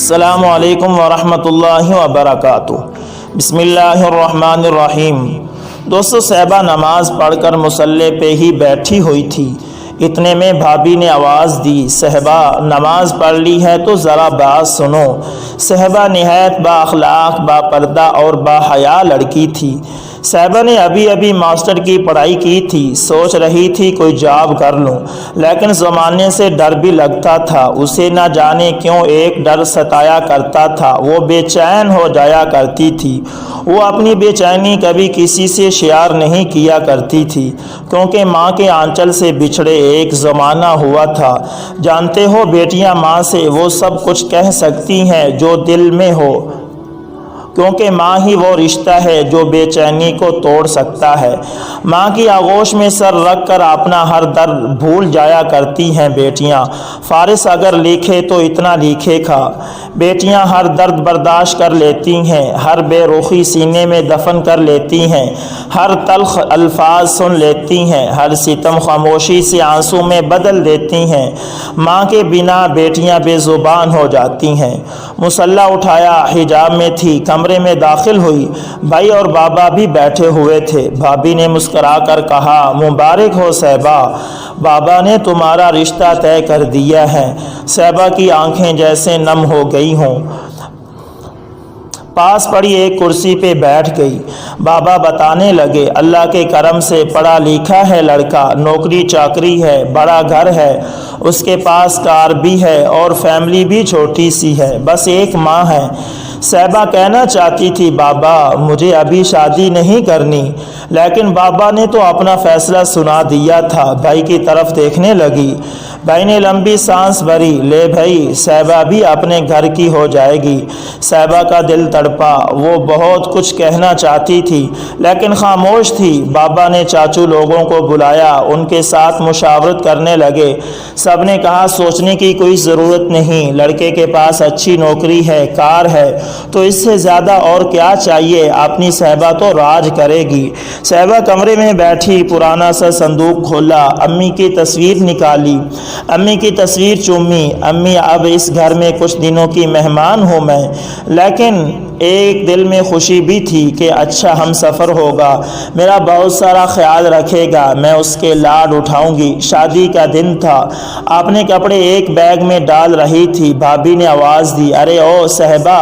السلام علیکم ورحمۃ اللہ وبرکاتہ۔ بسم اللہ الرحمن الرحیم۔ دوستو، صحبہ نماز پڑھ کر مصلی پہ ہی بیٹھی ہوئی تھی، اتنے میں بھابھی نے آواز دی، صحبہ نماز پڑھ لی ہے تو ذرا بات سنو۔ صحبہ نہایت با اخلاق، با پردہ اور با حیا لڑکی تھی۔ صحبہ نے ابھی ماسٹر کی پڑھائی کی تھی، سوچ رہی تھی کوئی جاب کر لوں، لیکن زمانے سے ڈر بھی لگتا تھا اسے، نہ جانے کیوں ایک ڈر ستایا کرتا تھا، وہ بے چین ہو جایا کرتی تھی۔ وہ اپنی بے چینی کبھی کسی سے شیئر نہیں کیا کرتی تھی، کیونکہ ماں کے آنچل سے بچھڑے ایک زمانہ ہوا تھا۔ جانتے ہو بیٹیاں ماں سے وہ سب کچھ کہہ سکتی ہیں جو دل میں ہو، کیونکہ ماں ہی وہ رشتہ ہے جو بے چینی کو توڑ سکتا ہے۔ ماں کی آغوش میں سر رکھ کر اپنا ہر درد بھول جایا کرتی ہیں بیٹیاں۔ فارس اگر لکھے تو اتنا لکھے گا، بیٹیاں ہر درد برداشت کر لیتی ہیں، ہر بے رخی سینے میں دفن کر لیتی ہیں، ہر تلخ الفاظ سن لیتی ہیں، ہر ستم خاموشی سے آنسو میں بدل دیتی ہیں۔ ماں کے بنا بیٹیاں بے زبان ہو جاتی ہیں۔ مصلی اٹھایا، حجاب میں تھی، کمرے میں داخل ہوئی، بھائی اور بابا بھی بیٹھے ہوئے تھے۔ بھابھی نے مسکرا کر کہا، مبارک ہو صحبہ، بابا نے تمہارا رشتہ طے کر دیا ہے۔ صحبہ کی آنکھیں جیسے نم ہو گئی ہوں، پاس پڑی ایک کرسی پہ بیٹھ گئی۔ بابا بتانے لگے، اللہ کے کرم سے پڑھا لکھا ہے لڑکا، نوکری چاکری ہے، بڑا گھر ہے، اس کے پاس کار بھی ہے اور فیملی بھی چھوٹی سی ہے، بس ایک ماں ہے۔ صحبہ کہنا چاہتی تھی، بابا مجھے ابھی شادی نہیں کرنی، لیکن بابا نے تو اپنا فیصلہ سنا دیا تھا۔ بھائی کی طرف دیکھنے لگی، بھائی نے لمبی سانس بھری، لے بھائی صحبہ بھی اپنے گھر کی ہو جائے گی۔ صحبہ کا دل تڑپا، وہ بہت کچھ کہنا چاہتی تھی لیکن خاموش تھی۔ بابا نے چاچو لوگوں کو بلایا، ان کے ساتھ مشاورت کرنے لگے۔ سب نے کہا، سوچنے کی کوئی ضرورت نہیں، لڑکے کے پاس اچھی نوکری ہے، کار ہے، تو اس سے زیادہ اور کیا چاہیے، اپنی صحبہ تو راج کرے گی۔ صحبہ کمرے میں بیٹھی، پرانا سا صندوق کھولا، امی کی تصویر نکالی، امی کی تصویر چومی۔ امی اب اس گھر میں کچھ دنوں کی مہمان ہوں میں، لیکن ایک دل میں خوشی بھی تھی کہ اچھا ہم سفر ہوگا، میرا بہت سارا خیال رکھے گا، میں اس کے لاڈ اٹھاؤں گی۔ شادی کا دن تھا، اپنے کپڑے ایک بیگ میں ڈال رہی تھی، بھابھی نے آواز دی، ارے او صحبہ،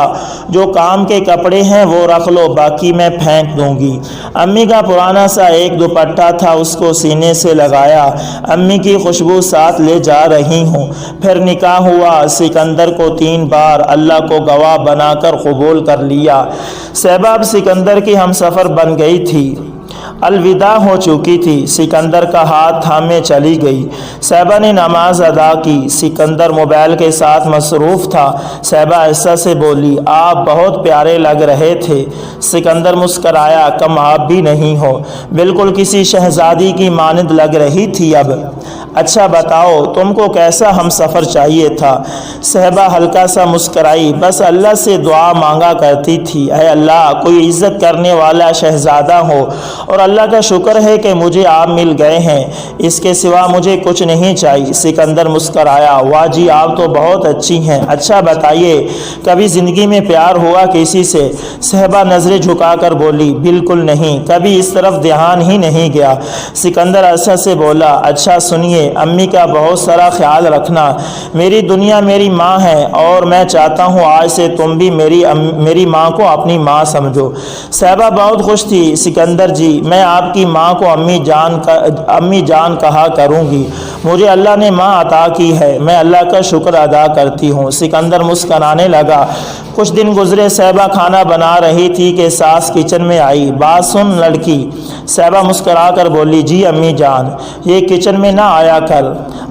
جو کام کے کپڑے ہیں وہ رکھ لو، باقی میں پھینک دوں گی۔ امی کا پرانا سا ایک دوپٹہ تھا، اس کو سینے سے لگایا، امی کی خوشبو ساتھ لے جا رہی ہوں۔ پھر نکاح ہوا، سکندر کو 3 بار اللہ کو گواہ بنا کر قبول کر لیا۔ صحبہ اب سکندر کی ہمسفر بن گئی تھی، الوداع ہو چکی تھی، سکندر کا ہاتھ تھامے چلی گئی۔ صحبہ نے نماز ادا کی، سکندر موبائل کے ساتھ مصروف تھا۔ صحبہ ایسا سے بولی، آپ بہت پیارے لگ رہے تھے۔ سکندر مسکرایا، کم آپ بھی نہیں ہو، بالکل کسی شہزادی کی مانند لگ رہی تھی اب۔ اچھا بتاؤ تم کو کیسا ہم سفر چاہیے تھا؟ صحبہ ہلکا سا مسکرائی، بس اللہ سے دعا مانگا کرتی تھی، اے اللہ کوئی عزت کرنے والا شہزادہ ہو، اور اللہ کا شکر ہے کہ مجھے آپ مل گئے ہیں، اس کے سوا مجھے کچھ نہیں چاہیے۔ سکندر مسکرایا، واہ جی آپ تو بہت اچھی ہیں، اچھا بتائیے کبھی زندگی میں پیار ہوا کسی سے؟ صحبہ نظریں جھکا کر بولی، بالکل نہیں، کبھی اس طرف دھیان ہی نہیں گیا۔ سکندر ایسا سے بولا، اچھا سنیے، امی کا بہت سارا خیال رکھنا، میری دنیا میری ماں ہے، اور میں چاہتا ہوں آج سے تم بھی میری ماں کو اپنی ماں سمجھو۔ صحبہ بہت خوش تھی، سکندر جی میں آپ کی ماں کو امی جان کہا کروں گی، مجھے اللہ نے ماں عطا کی ہے، میں اللہ کا شکر ادا کرتی ہوں۔ سکندر مسکرانے لگا۔ کچھ دن گزرے، صحبہ کھانا بنا رہی تھی کہ ساس کچن میں آئی، بات سن لڑکی۔ صحبہ مسکرا کر بولی، جی امی جان، یہ کچن میں نہ آیا کر،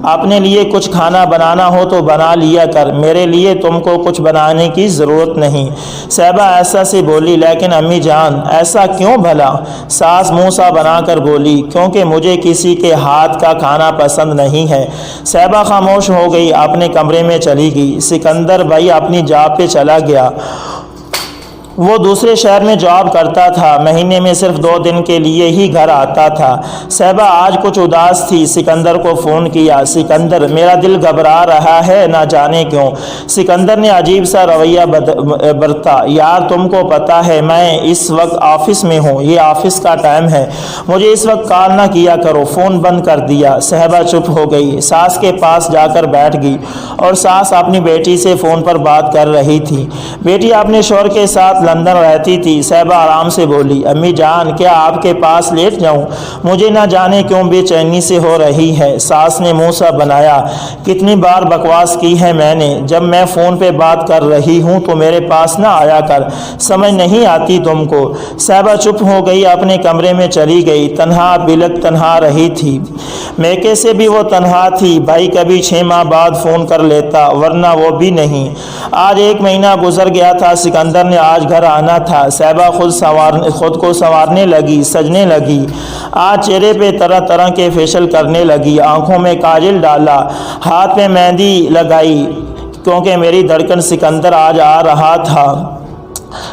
اپنے لیے کچھ کھانا بنانا ہو تو بنا لیا کر، میرے لیے تم کو کچھ بنانے کی ضرورت نہیں۔ صحبہ ایسا سے بولی، لیکن امی جان ایسا کیوں بھلا؟ ساس منہ سا بنا کر بولی، کیونکہ مجھے کسی کے ہاتھ کا کھانا پسند نہیں ہے۔ صحبہ خاموش ہو گئی، اپنے کمرے میں چلی گئی۔ سکندر بھائی اپنی جاب پہ چلا گیا۔ وہ دوسرے شہر میں جاب کرتا تھا، مہینے میں صرف 2 دن کے لیے ہی گھر آتا تھا۔ صہبا آج کچھ اداس تھی، سکندر کو فون کیا۔ سکندر، میرا دل گھبرا رہا ہے، نہ جانے کیوں۔ سکندر نے عجیب سا رویہ برتا۔ یار تم کو پتا ہے میں اس وقت آفس میں ہوں، یہ آفس کا ٹائم ہے، مجھے اس وقت کال نہ کیا کرو۔ فون بند کر دیا۔ صہبا چپ ہو گئی، ساس کے پاس جا کر بیٹھ گئی اور ساس اپنی بیٹی سے فون پر بات کر رہی تھی۔ بیٹی اپنے شوہر کے ساتھ لندن رہتی تھی۔ صہبا آرام سے بولی، امی جان کیا آپ کے پاس لیٹ جاؤں؟ مجھے نہ جانے کیوں بے چینی سے ہو رہی ہے۔ ساس نے منہ سا بنایا، کتنی بار بکواس کی ہے میں نے، جب میں فون پہ بات کر رہی ہوں تو میرے پاس نہ آیا کر، سمجھ نہیں آتی تم کو؟ صہبا چپ ہو گئی، اپنے کمرے میں چلی گئی۔ تنہا بلک تنہا رہی تھی، میکے سے بھی وہ تنہا تھی۔ بھائی کبھی 6 ماہ بعد فون کر لیتا، ورنہ وہ بھی نہیں۔ آج 1 مہینہ گزر گیا تھا، سکندر نے آج گھر آنا تھا۔ صہبا خود کو سنوارنے لگی، سجنے لگی۔ آج چہرے پہ طرح طرح کے فیشل کرنے لگی، آنکھوں میں کاجل ڈالا، ہاتھ پہ مہندی لگائی، کیونکہ میری دھڑکن سکندر آج آ رہا تھا۔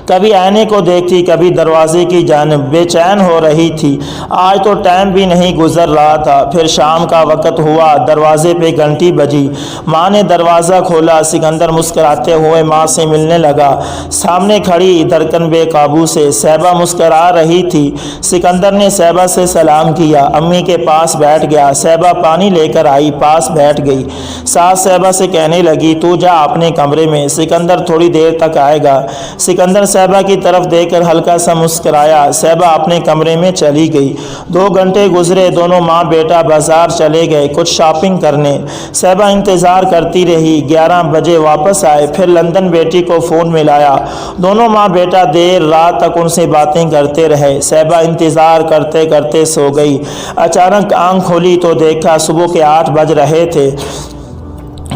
کبھی آئینے کو دیکھتی، کبھی دروازے کی جانب، بے چین ہو رہی تھی۔ آج تو ٹائم بھی نہیں گزر رہا تھا۔ پھر شام کا وقت ہوا، دروازے پہ گھنٹی بجی۔ ماں نے دروازہ کھولا، سکندر مسکراتے ہوئے ماں سے ملنے لگا۔ سامنے کھڑی دھڑکن بے قابو سے صہبا مسکرا رہی تھی۔ سکندر نے صہبا سے سلام کیا، امی کے پاس بیٹھ گیا۔ صہبا پانی لے کر آئی، پاس بیٹھ گئی۔ ساس صہبا سے کہنے لگی، تو جا اپنے کمرے میں، سکندر تھوڑی دیر تک آئے گا۔ سکندر صہبا کی طرف دیکھ کر ہلکا سا مسکرایا۔ صہبا اپنے کمرے میں چلی گئی۔ 2 گھنٹے گزرے، دونوں ماں بیٹا بازار چلے گئے کچھ شاپنگ کرنے۔ صہبا انتظار کرتی رہی، 11 بجے واپس آئے۔ پھر لندن بیٹی کو فون ملایا، دونوں ماں بیٹا دیر رات تک ان سے باتیں کرتے رہے۔ صہبا انتظار کرتے کرتے سو گئی۔ اچانک آنکھ کھولی تو دیکھا صبح کے 8 بج رہے تھے۔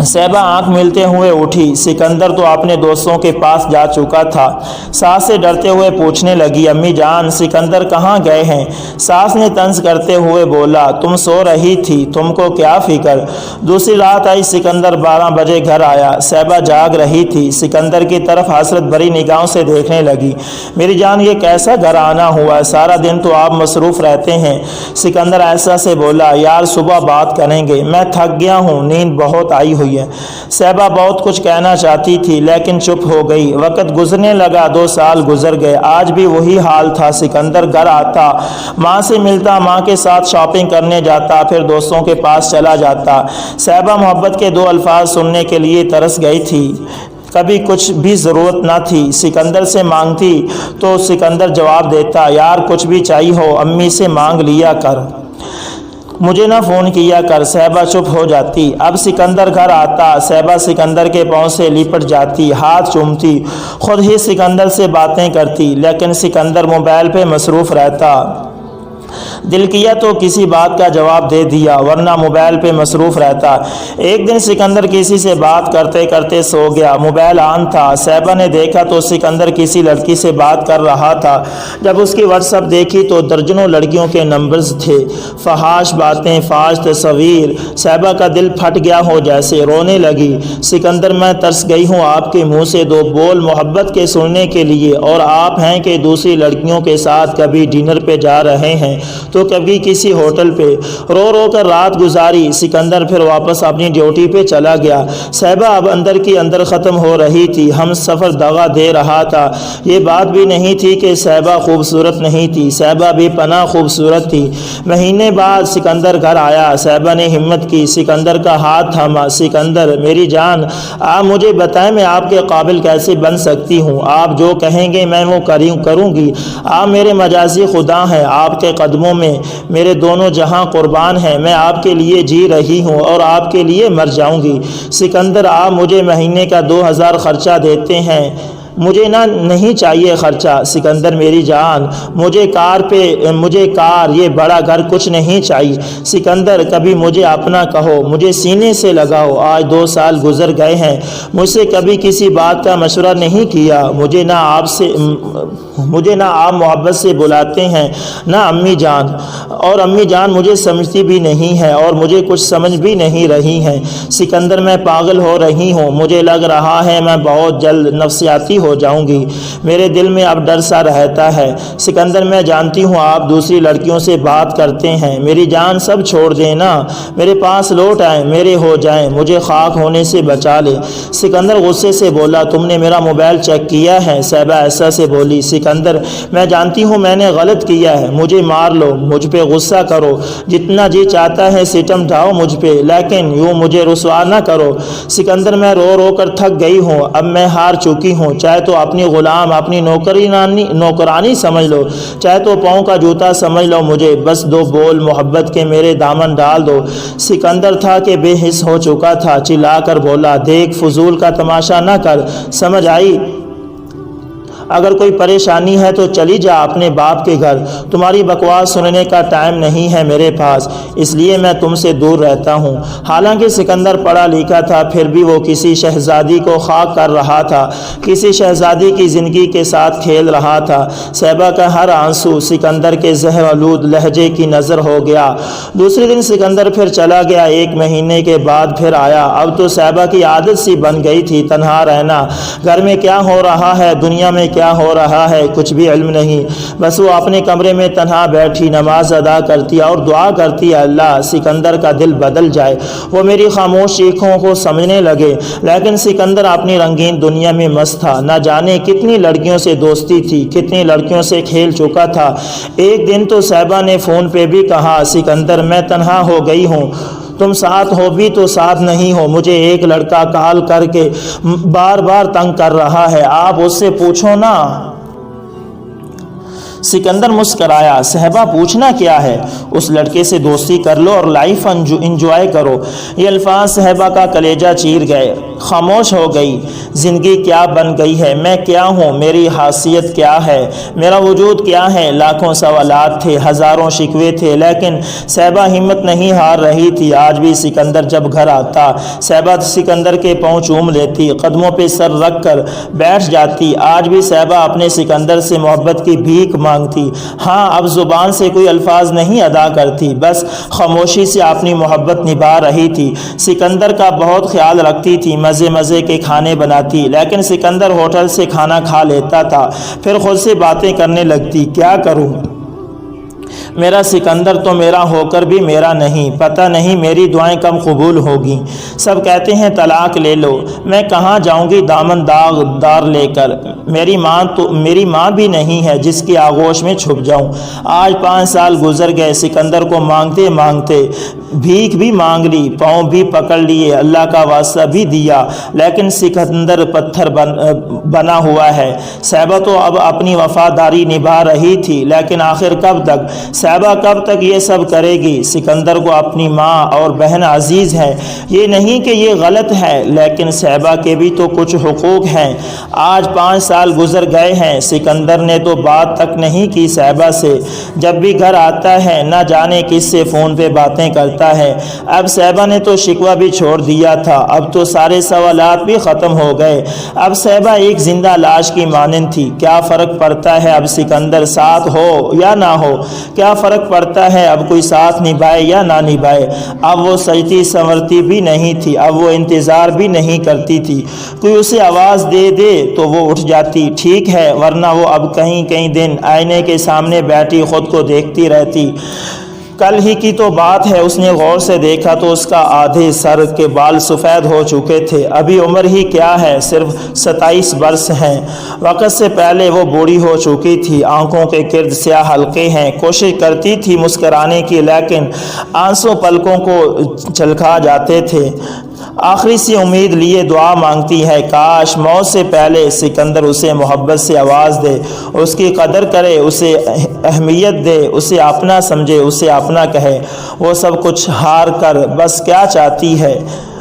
صہبا آنکھ ملتے ہوئے اٹھی، سکندر تو اپنے دوستوں کے پاس جا چکا تھا۔ ساس سے ڈرتے ہوئے پوچھنے لگی، امی جان سکندر کہاں گئے ہیں؟ ساس نے طنز کرتے ہوئے بولا، تم سو رہی تھی، تم کو کیا فکر؟ دوسری رات آئی، سکندر 12 بجے گھر آیا۔ صہبا جاگ رہی تھی، سکندر کی طرف حسرت بھری نگاہوں سے دیکھنے لگی۔ میری جان یہ کیسا گھر آنا ہوا، سارا دن تو آپ مصروف رہتے ہیں۔ سکندر ایسا سے بولا، یار صبح بات کریں گے، میں تھک گیا ہوں، نیند بہت آئی ہوئی ہے۔ صہبا بہت کچھ کہنا چاہتی تھی لیکن چپ ہو گئی۔ وقت گزرنے لگا، 2 سال گزر گئے، آج بھی وہی حال تھا۔ سکندر گھر آتا، ماں سے ملتا، ماں کے ساتھ شاپنگ کرنے جاتا، پھر دوستوں کے پاس چلا جاتا۔ صہبا محبت کے 2 الفاظ سننے کے لیے ترس گئی تھی۔ کبھی کچھ بھی ضرورت نہ تھی، سکندر سے مانگتی تو سکندر جواب دیتا، یار کچھ بھی چاہیے ہو امی سے مانگ لیا کر، مجھے نہ فون کیا کر۔ صہبا چپ ہو جاتی۔ اب سکندر گھر آتا، صہبا سکندر کے پاؤں سے لپٹ جاتی، ہاتھ چومتی، خود ہی سکندر سے باتیں کرتی، لیکن سکندر موبائل پہ مصروف رہتا۔ دل کیا تو کسی بات کا جواب دے دیا، ورنہ موبائل پہ مصروف رہتا۔ ایک دن سکندر کسی سے بات کرتے کرتے سو گیا، موبائل آن تھا۔ صہبا نے دیکھا تو سکندر کسی لڑکی سے بات کر رہا تھا۔ جب اس کی واٹس ایپ دیکھی تو درجنوں لڑکیوں کے نمبرز تھے، فحاش باتیں، فحش تصویر۔ صہبا کا دل پھٹ گیا ہو جیسے، رونے لگی۔ سکندر میں ترس گئی ہوں آپ کے منہ سے 2 بول محبت کے سننے کے لیے، اور آپ ہیں کہ دوسری لڑکیوں کے ساتھ کبھی ڈنر پہ جا رہے ہیں تو کبھی کسی ہوٹل پہ۔ رو رو کر رات گزاری۔ سکندر پھر واپس اپنی ڈیوٹی پہ چلا گیا۔ صہبا اب اندر کی اندر ختم ہو رہی تھی، ہم سفر دغا دے رہا تھا۔ یہ بات بھی نہیں تھی کہ صہبا خوبصورت نہیں تھی، صہبا بھی پناہ خوبصورت تھی۔ مہینے بعد سکندر گھر آیا، صہبا نے ہمت کی، سکندر کا ہاتھ تھاما۔ سکندر میری جان، آپ مجھے بتائیں میں آپ کے قابل کیسے بن سکتی ہوں؟ آپ جو کہیں گے میں وہ کروں گی۔ آپ میرے مجازی خدا ہیں، آپ کے قدموں میں میرے دونوں جہاں قربان ہیں، میں آپ کے لیے جی رہی ہوں اور آپ کے لیے مر جاؤں گی۔ سکندر آپ مجھے مہینے کا 2000 خرچہ دیتے ہیں، مجھے نہیں چاہیے خرچہ۔ سکندر میری جان، مجھے کار یہ بڑا گھر کچھ نہیں چاہیے۔ سکندر کبھی مجھے اپنا کہو، مجھے سینے سے لگاؤ۔ آج 2 سال گزر گئے ہیں، مجھ سے کبھی کسی بات کا مشورہ نہیں کیا، مجھے نہ آپ سے مجھے نہ آپ محبت سے بلاتے ہیں نہ امی جان، اور امی جان مجھے سمجھتی بھی نہیں ہے اور مجھے کچھ سمجھ بھی نہیں رہی ہیں۔ سکندر میں پاگل ہو رہی ہوں، مجھے لگ رہا ہے میں بہت جلد نفسیاتی ہو جاؤں گی، میرے دل میں اب ڈر سا رہتا ہے۔ سکندر میں جانتی ہوں آپ دوسری لڑکیوں سے بات کرتے ہیں، میری جان سب چھوڑ دینا، میرے پاس لوٹ آئیں، میرے ہو جائیں، مجھے خاک ہونے سے بچا لے۔ سکندر غصے سے بولا تم نے میرا موبائل چیک کیا ہے؟ صاحبہ ایسا سے بولی۔ سکندر میں جانتی ہوں میں نے غلط کیا ہے، مجھے مار لو، مجھ پہ غصہ کرو، جتنا جی چاہتا ہے ستم ڈھاؤ مجھ پہ، لیکن یوں مجھے رسوا نہ کرو۔ سکندر میں رو رو کر تھک گئی ہوں، اب میں ہار چکی ہوں، چاہے تو اپنی غلام اپنی نوکرانی سمجھ لو، چاہے تو پاؤں کا جوتا سمجھ لو مجھے، بس دو بول محبت کے میرے دامن ڈال دو۔ سکندر تھا کہ بے حس ہو چکا تھا، چلا کر بولا دیکھ فضول کا تماشا نہ کر، سمجھ آئی؟ اگر کوئی پریشانی ہے تو چلی جا اپنے باپ کے گھر، تمہاری بکواس سننے کا ٹائم نہیں ہے میرے پاس، اس لیے میں تم سے دور رہتا ہوں۔ حالانکہ سکندر پڑھا لکھا تھا، پھر بھی وہ کسی شہزادی کو خاک کر رہا تھا، کسی شہزادی کی زندگی کے ساتھ کھیل رہا تھا۔ صاحبہ کا ہر آنسو سکندر کے زہر آلود لہجے کی نظر ہو گیا۔ دوسرے دن سکندر پھر چلا گیا، ایک مہینے کے بعد پھر آیا۔ اب تو صاحبہ کی عادت سی بن گئی تھی تنہا رہنا، گھر میں کیا ہو رہا ہے، دنیا میں کیا ہو رہا ہے کچھ بھی علم نہیں، بس وہ اپنے کمرے میں تنہا بیٹھی نماز ادا کرتی اور دعا کرتی اللہ سکندر کا دل بدل جائے، وہ میری خاموش چیخوں کو سمجھنے لگے۔ لیکن سکندر اپنی رنگین دنیا میں مست تھا، نہ جانے کتنی لڑکیوں سے دوستی تھی، کتنی لڑکیوں سے کھیل چکا تھا۔ ایک دن تو صاحبہ نے فون پہ بھی کہا سکندر میں تنہا ہو گئی ہوں، تم ساتھ ہو بھی تو ساتھ نہیں ہو، مجھے ایک لڑکا کال کر کے بار بار تنگ کر رہا ہے، آپ اس سے پوچھو نا۔ سکندر مسکرایا، صاحبہ پوچھنا کیا ہے، اس لڑکے سے دوستی کر لو اور لائف انجوائے کرو۔ یہ الفاظ صاحبہ کا کلیجہ چیر گئے، خاموش ہو گئی۔ زندگی کیا بن گئی ہے، میں کیا ہوں، میری حیثیت کیا ہے، میرا وجود کیا ہے؟ لاکھوں سوالات تھے، ہزاروں شکوے تھے، لیکن صاحبہ ہمت نہیں ہار رہی تھی۔ آج بھی سکندر جب گھر آتا، صاحبہ سکندر کے پاؤں چوم لیتی، قدموں پہ سر رکھ کر بیٹھ جاتی۔ آج بھی صاحبہ اپنے سکندر سے محبت کی بھیک مانگتی، ہاں اب زبان سے کوئی الفاظ نہیں ادا کرتی، بس خاموشی سے اپنی محبت نبھا رہی تھی۔ سکندر کا بہت خیال رکھتی تھی، مزے مزے کے کھانے بناتی، لیکن سکندر ہوٹل سے کھانا کھا لیتا تھا، پھر خود سے باتیں کرنے لگتی، کیا کروں، میرا سکندر تو میرا ہو کر بھی میرا نہیں، پتہ نہیں میری دعائیں کب قبول ہوگی۔ سب کہتے ہیں طلاق لے لو، میں کہاں جاؤں گی دامن دار لے کر، میری ماں بھی نہیں ہے جس کی آغوش میں چھپ جاؤں۔ آج 5 سال گزر گئے، سکندر کو مانگتے مانگتے بھیک بھی مانگ لی، پاؤں بھی پکڑ لیے، اللہ کا واسطہ بھی دیا، لیکن سکندر پتھر بنا ہوا ہے۔ صاحبہ تو اب اپنی وفاداری نبھا رہی تھی، لیکن آخر کب تک؟ صاحبہ کب تک یہ سب کرے گی؟ سکندر کو اپنی ماں اور بہن عزیز ہے، یہ نہیں کہ یہ غلط ہے، لیکن صاحبہ کے بھی تو کچھ حقوق ہیں۔ آج 5 سال گزر گئے ہیں، سکندر نے تو بات تک نہیں کی صاحبہ سے، جب بھی گھر آتا ہے نہ جانے کس سے فون پہ باتیں کرتا ہے۔ اب صاحبہ نے تو شکوہ بھی چھوڑ دیا تھا، اب تو سارے سوالات بھی ختم ہو گئے، اب صاحبہ ایک زندہ لاش کی مانند تھی۔ کیا فرق پڑتا ہے اب سکندر ساتھ ہو یا نہ ہو، کیا فرق پڑتا ہے اب کوئی ساتھ نبھائے یا نہ نبھائے؟ اب وہ سجتی سنورتی بھی نہیں تھی، اب وہ انتظار بھی نہیں کرتی تھی، کوئی اسے آواز دے دے تو وہ اٹھ جاتی، ٹھیک ہے، ورنہ وہ اب کئی دن آئینے کے سامنے بیٹھی خود کو دیکھتی رہتی۔ کل ہی کی تو بات ہے، اس نے غور سے دیکھا تو اس کا آدھے سر کے بال سفید ہو چکے تھے، ابھی عمر ہی کیا ہے، صرف 27 برس ہیں۔ وقت سے پہلے وہ بوڑھی ہو چکی تھی، آنکھوں کے گرد سیاہ حلقے ہیں، کوشش کرتی تھی مسکرانے کی، لیکن آنسو پلکوں کو چلکا جاتے تھے۔ آخری سی امید لیے دعا مانگتی ہے، کاش موت سے پہلے سکندر اسے محبت سے آواز دے، اس کی قدر کرے، اسے اہمیت دے، اسے اپنا سمجھے، اسے اپنا کہے۔ وہ سب کچھ ہار کر بس کیا چاہتی ہے،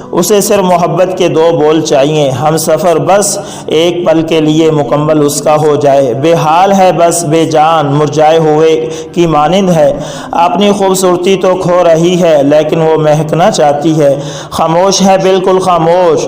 اسے صرف محبت کے 2 بول چاہیے، ہم سفر بس ایک پل کے لیے مکمل اس کا ہو جائے۔ بے حال ہے بس بے جان مرجائے ہوئے کی مانند ہے، اپنی خوبصورتی تو کھو رہی ہے لیکن وہ مہکنا چاہتی ہے، خاموش ہے بالکل خاموش،